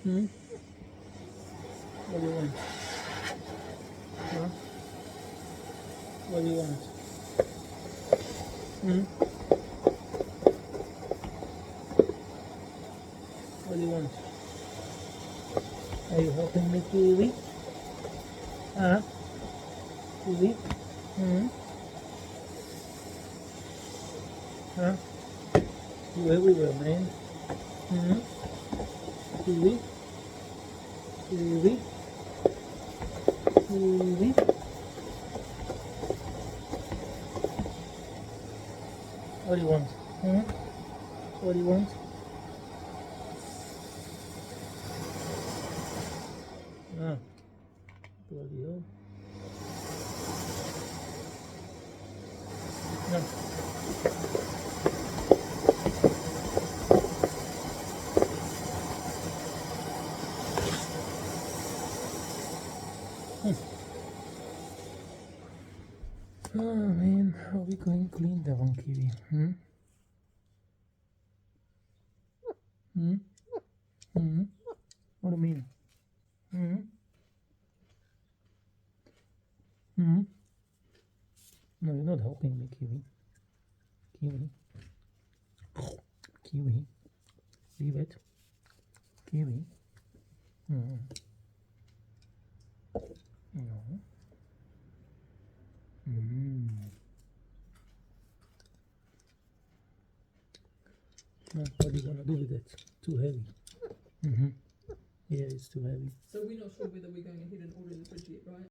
Hmm? What do you want? Huh? What do you want? Hmm? What do you want? Are you helping me, Kiwi? Huh? Kiwi? Hmm? Huh? You everywhere, man. Hmm? Kiwi? Kiwi? Kiwi? What do you want? Hmm? What do you want? Ah, bloody hell. No. Oh man, how are we going to clean that one, Kiwi? Hmm? Hmm? Hmm? What do you mean? Hmm? Hmm? No, you're not helping me, Kiwi. Kiwi. Kiwi. Leave it. Kiwi. Hmm. No. Hmm. No, what do you want to do with it? Too heavy. Mm-hmm. Yeah, it's too heavy. So we're not sure whether we're going ahead and order the fridge yet, right?